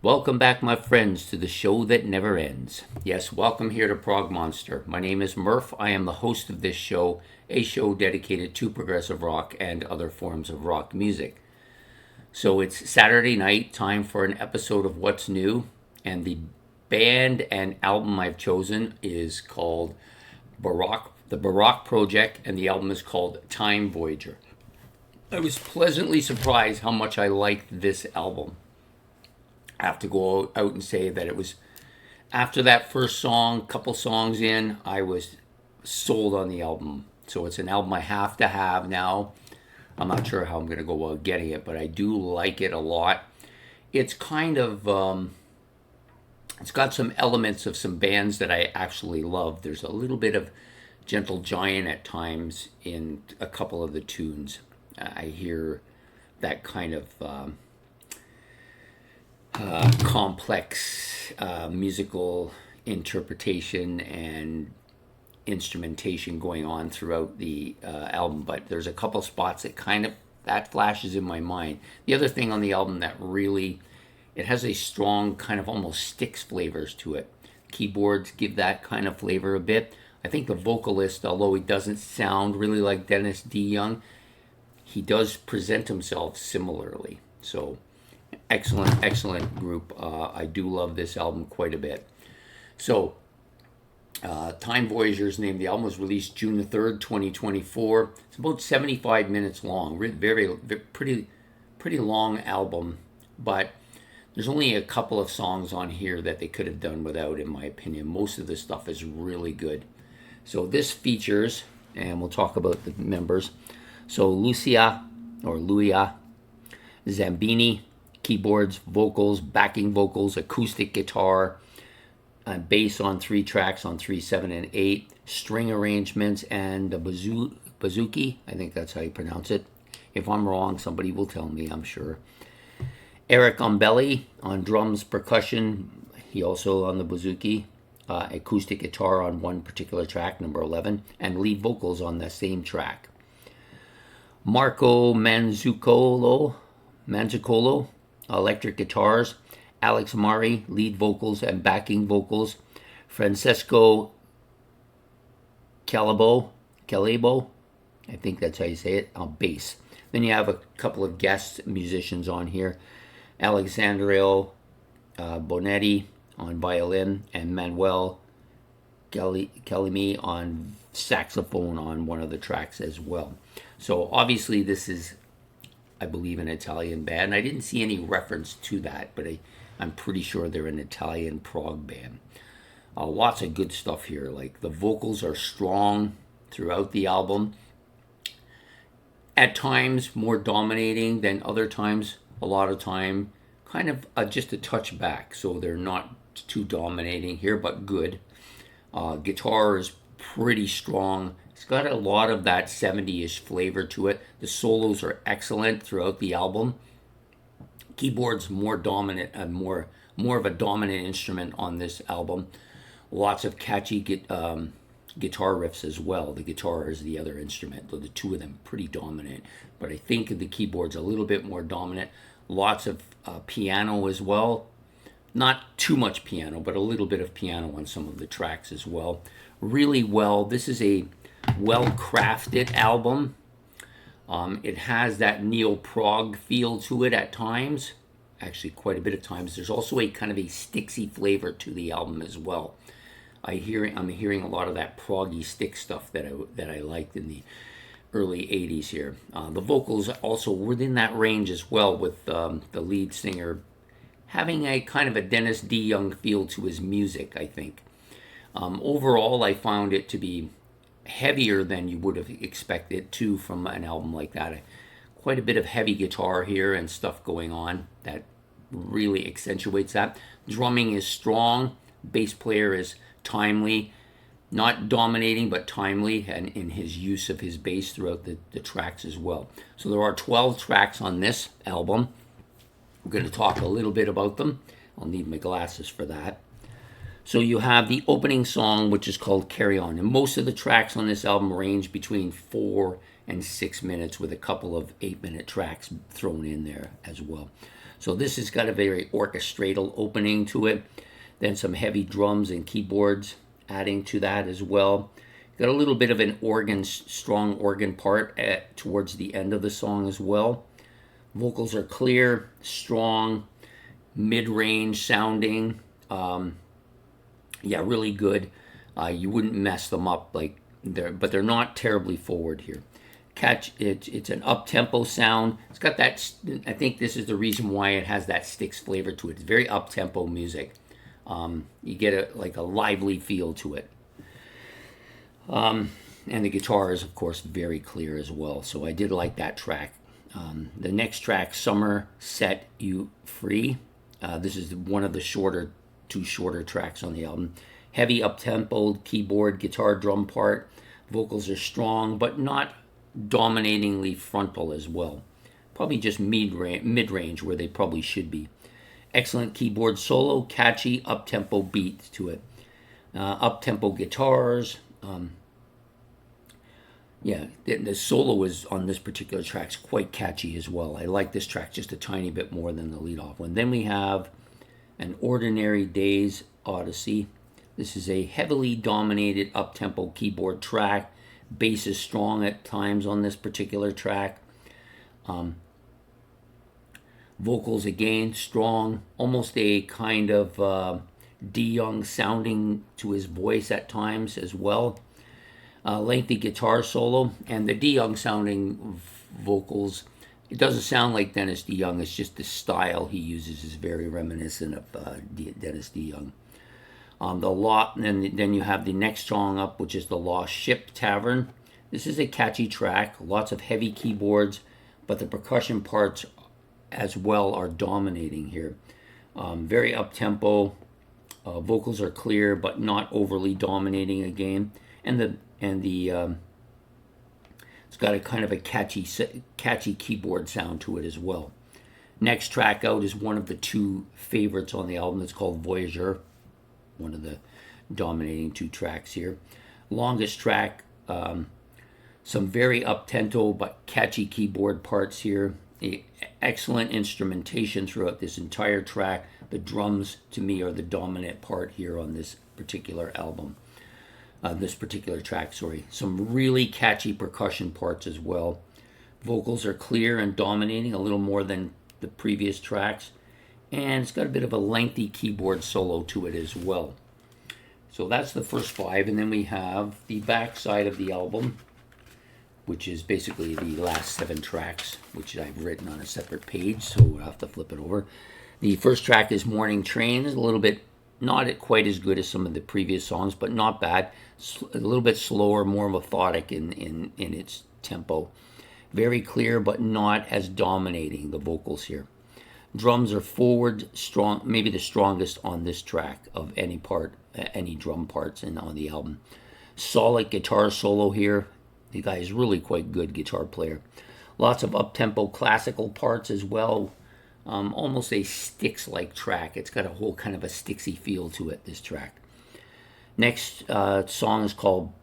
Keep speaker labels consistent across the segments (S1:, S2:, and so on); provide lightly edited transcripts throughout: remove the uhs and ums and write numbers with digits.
S1: Welcome back, my friends, to the show that never ends. Yes, welcome here to Prog Monster. My name is Murph. I am the host of this show, a show dedicated to progressive rock and other forms of rock music. So it's Saturday night, time for an episode of What's New, and the band and album I've chosen is called Barock, the Barock Project, and the album is called Time Voyager. I was pleasantly surprised how much I liked this album. I have to go out and say that it was after that first song, couple songs in, I was sold on the album. So it's an album I have to have now. I'm not sure how I'm going to go about getting it, but I do like it a lot. It's kind of, it's got some elements of some bands that I actually love. There's a little bit of Gentle Giant at times in a couple of the tunes. I hear that kind of complex musical interpretation and instrumentation going on throughout the album, but there's a couple spots that flashes in my mind. The other thing on the album that really, it has a strong kind of almost Styx flavors to it. Keyboards give that kind of flavor a bit. I think the vocalist, although he doesn't sound really like Dennis D. Young, he does present himself similarly. So excellent group. I do love this album quite a bit. So, Time Voyager's name. The album was released June the 3rd, 2024. It's about 75 minutes long. Very pretty long album, but there's only a couple of songs on here that they could have done without, in my opinion. Most of the stuff is really good. So this features, and we'll talk about the members. So Lucia Zambini, keyboards, vocals, backing vocals, acoustic guitar, bass on 3 tracks on 3, 7, and 8, string arrangements, and the bouzouki. I think that's how you pronounce it. If I'm wrong, somebody will tell me, I'm sure. Eric Ombelli on drums, percussion. He also on the bouzouki. Acoustic guitar on one particular track, number 11, and lead vocals on the same track. Marco Manzucolo, electric guitars. Alex Mari, lead vocals and backing vocals. Francesco Calabo, I think that's how you say it, on bass. Then you have a couple of guest musicians on here. Alexandrio Bonetti on violin, and Manuel Calimi on saxophone on one of the tracks as well. So obviously this is, I believe, an Italian band. I didn't see any reference to that, but I'm pretty sure they're an Italian prog band. Lots of good stuff here. Like the vocals are strong throughout the album. At times more dominating than other times. A lot of time kind of just a touch back. So they're not too dominating here, but good. Guitar is pretty strong. It's got a lot of that 70-ish flavor to it. The solos are excellent throughout the album. Keyboard's more dominant and more of a dominant instrument on this album. Lots of catchy guitar riffs as well. The guitar is the other instrument, though the two of them pretty dominant. But I think the keyboard's a little bit more dominant. Lots of piano as well. Not too much piano, but a little bit of piano on some of the tracks as well. Really well. This is a well-crafted album. It has that neo-prog feel to it at times. Actually, quite a bit of times. There's also a kind of a Styxy flavor to the album as well. I'm hearing a lot of that proggy Styx stuff that I liked in the early 80s here. The vocals also within that range as well, with the lead singer having a kind of a Dennis D. Young feel to his music, I think. Overall, I found it to be heavier than you would have expected too from an album like that. Quite a bit of heavy guitar here and stuff going on that really accentuates that. Drumming is strong. Bass player is timely. Not dominating, but timely, and in his use of his bass throughout the tracks as well. So there are 12 tracks on this album. We're going to talk a little bit about them. I'll need my glasses for that. So you have the opening song, which is called Carry On. And most of the tracks on this album range between 4 and 6 minutes, with a couple of 8-minute tracks thrown in there as well. So this has got a very orchestral opening to it. Then some heavy drums and keyboards adding to that as well. Got a little bit of an organ, strong organ part towards the end of the song as well. Vocals are clear, strong, mid-range sounding. Yeah, really good. You wouldn't mess them up but they're not terribly forward here. It's an up-tempo sound. It's got that, I think this is the reason why it has that Styx flavor to it. It's very up-tempo music. You get a lively feel to it. And the guitar is, of course, very clear as well. So I did like that track. The next track, Summer Set You Free. This is one of the two shorter tracks on the album. Heavy up-tempo keyboard, guitar, drum part. Vocals are strong, but not dominatingly frontal as well. Probably just mid-range where they probably should be. Excellent keyboard solo, catchy up-tempo beat to it. Up-tempo guitars. Yeah, the solo is on this particular track is quite catchy as well. I like this track just a tiny bit more than the lead-off one. Then we have An Ordinary Day's Odyssey. This is a heavily dominated up-tempo keyboard track. Bass is strong at times on this particular track. Vocals again strong, almost a kind of D. Young sounding to his voice at times as well. Lengthy guitar solo, and the D. Young sounding vocals. It doesn't sound like Dennis D. Young. It's just the style he uses is very reminiscent of Dennis D. Young. Then you have the next song up, which is The Lost Ship Tavern. This is a catchy track, lots of heavy keyboards, but the percussion parts as well are dominating here. Very up-tempo, vocals are clear, but not overly dominating again. And it's got a kind of a catchy keyboard sound to it as well. Next track out is one of the two favorites on the album. It's called Voyager, one of the dominating two tracks here. Longest track, some very up-tempo but catchy keyboard parts here. Excellent instrumentation throughout this entire track. The drums, to me, are the dominant part here on this particular album. This particular track, sorry. Some really catchy percussion parts as well. Vocals are clear and dominating, a little more than the previous tracks. And it's got a bit of a lengthy keyboard solo to it as well. So that's the first 5, and then we have the back side of the album, which is basically the last 7 tracks, which I've written on a separate page, so we'll have to flip it over. The first track is Morning Train. It's a little bit, not quite as good as some of the previous songs, but not bad. A little bit slower, more methodic in its tempo. Very clear, but not as dominating, the vocals here. Drums are forward, strong, maybe the strongest on this track of any drum parts on the album. Solid guitar solo here. The guy is really quite good guitar player. Lots of up-tempo classical parts as well. Almost a Styx-like track. It's got a whole kind of a Styxy feel to it, this track. Next song is called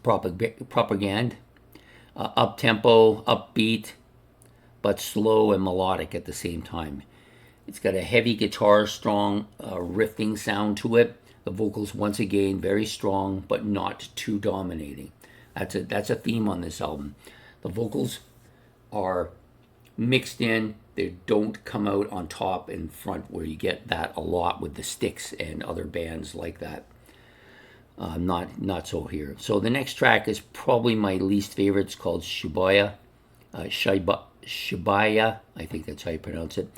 S1: Propaganda. Up-tempo, upbeat, but slow and melodic at the same time. It's got a heavy guitar, strong riffing sound to it. The vocals, once again, very strong, but not too dominating. That's a theme on this album. The vocals are mixed in. They don't come out on top and front, where you get that a lot with the Styx and other bands like that. Not so here. So the next track is probably my least favorite. It's called Shibaya. Shibaya, I think that's how you pronounce it.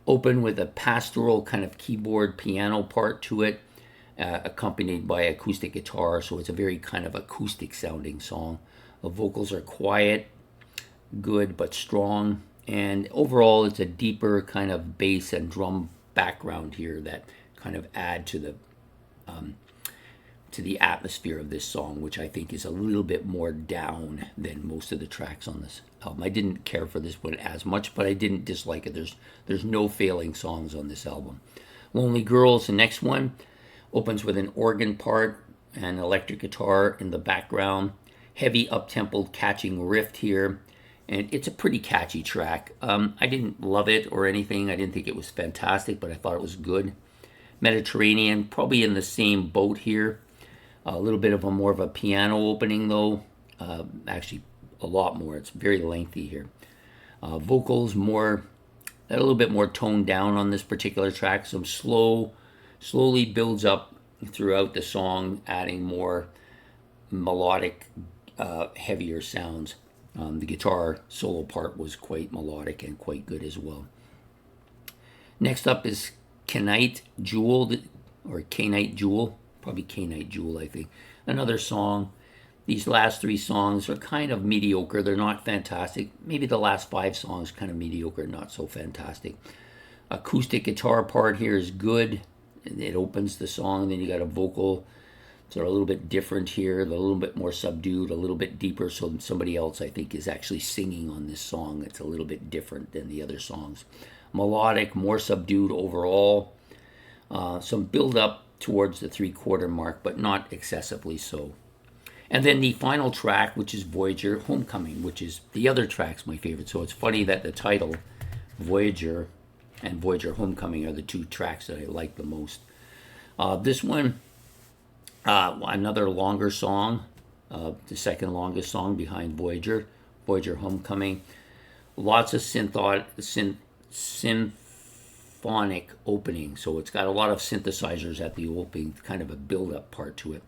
S1: Open with a pastoral kind of keyboard piano part to it, accompanied by acoustic guitar, so it's a very kind of acoustic sounding song. The vocals are quiet, good but strong, and overall it's a deeper kind of bass and drum background here that kind of add to the atmosphere of this song, which I think is a little bit more down than most of the tracks on this album. I didn't care for this one as much, but I didn't dislike it. There's no failing songs on this album. Lonely Girls, the next one, opens with an organ part and electric guitar in the background. Heavy up-tempo catching riff here, And it's a pretty catchy track. I didn't love it or anything. I didn't think it was fantastic, but I thought it was good. Mediterranean, probably in the same boat here. A little bit of more of a piano opening though. Actually, a lot more. It's very lengthy here. Vocals more, a little bit more toned down on this particular track. Some slowly builds up throughout the song, adding more melodic, heavier sounds. The guitar solo part was quite melodic and quite good as well. Next up is K-Night Jewel, or K-Night Jewel, probably K-Night Jewel, I think. Another song. These last 3 songs are kind of mediocre. They're not fantastic. Maybe the last 5 songs kind of mediocre, not so fantastic. Acoustic guitar part here is good. It opens the song. Then you got a vocal. So a little bit different here, a little bit more subdued, a little bit deeper. So somebody else, I think, is actually singing on this song. It's a little bit different than the other songs. Melodic, more subdued overall. Some build up towards the 3/4 mark, but not excessively so. And then the final track, which is Voyager Homecoming, which is the other track's my favorite. So it's funny that the title, Voyager and Voyager Homecoming, are the 2 tracks that I like the most. This one, another longer song, the second longest song behind Voyager Homecoming. Lots of symphonic opening, so it's got a lot of synthesizers at the opening, kind of a build-up part to it.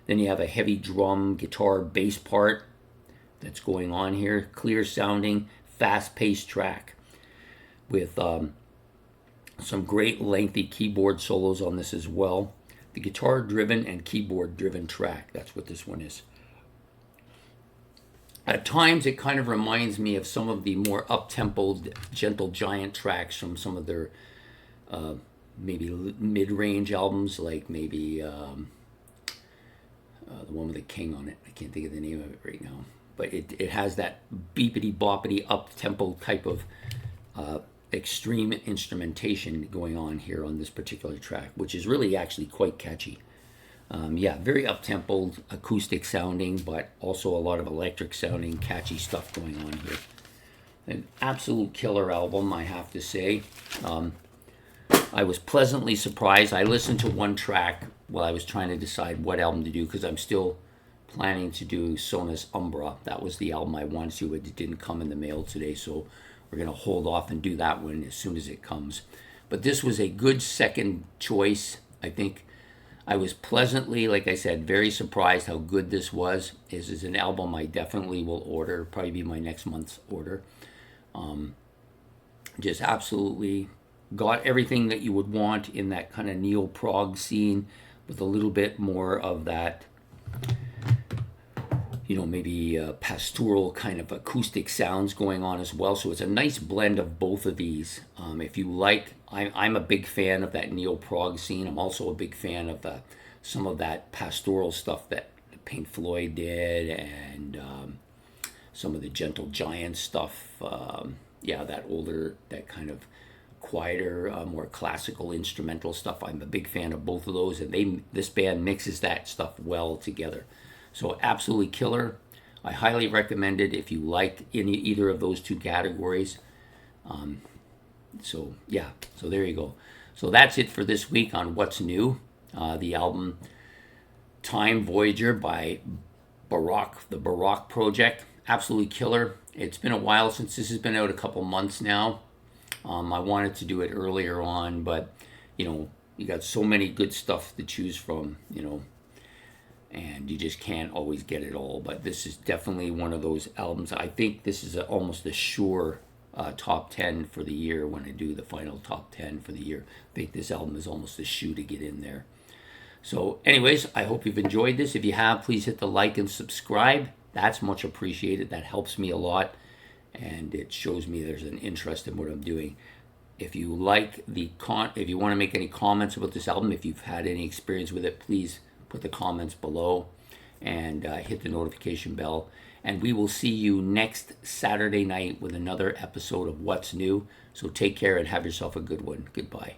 S1: Then you have a heavy drum, guitar, bass part that's going on here. Clear sounding, fast-paced track with some great lengthy keyboard solos on this as well. The guitar-driven and keyboard-driven track. That's what this one is. At times, it kind of reminds me of some of the more up-tempo, Gentle Giant tracks from some of their maybe mid-range albums, like maybe the one with the king on it. I can't think of the name of it right now. But it has that beepity-boppity, up-tempo type of extreme instrumentation going on here on this particular track, which is really actually quite catchy. Very up-tempo, acoustic sounding, but also a lot of electric sounding, catchy stuff going on here. An absolute killer album, I have to say. I was pleasantly surprised. I listened to one track while I was trying to decide what album to do, because I'm still planning to do Sonus Umbra. That was the album I wanted to. It didn't come in the mail today, so we're going to hold off and do that one as soon as it comes. But this was a good second choice. I think I was pleasantly, like I said, very surprised how good this was. This is an album I definitely will order. Probably be my next month's order. Just absolutely got everything that you would want in that kind of neo-prog scene, with a little bit more of that, maybe pastoral kind of acoustic sounds going on as well. So it's a nice blend of both of these. If you like, I'm a big fan of that neo-prog scene. I'm also a big fan of some of that pastoral stuff that Pink Floyd did, and some of the Gentle Giant stuff. That older, that kind of quieter, more classical instrumental stuff. I'm a big fan of both of those, and this band mixes that stuff well together. So absolutely killer. I highly recommend it if you like either of those 2 categories. So there you go. So that's it for this week on What's New. The album Time Voyager by Barock, the Barock Project. Absolutely killer. It's been a while since this has been out, a couple months now. I wanted to do it earlier on, but you got so many good stuff to choose from, and you just can't always get it all. But this is definitely one of those albums. I think this is almost a sure top 10 for the year. When I do the final top 10 for the year, I think this album is almost a shoe to get in there. So anyways, I hope you've enjoyed this. If you have, please hit the like and subscribe. That's much appreciated. That helps me a lot, and it shows me there's an interest in what I'm doing. If you like if you want to make any comments about this album, if you've had any experience with it, please put the comments below, and hit the notification bell. And we will see you next Saturday night with another episode of What's New. So take care and have yourself a good one. Goodbye.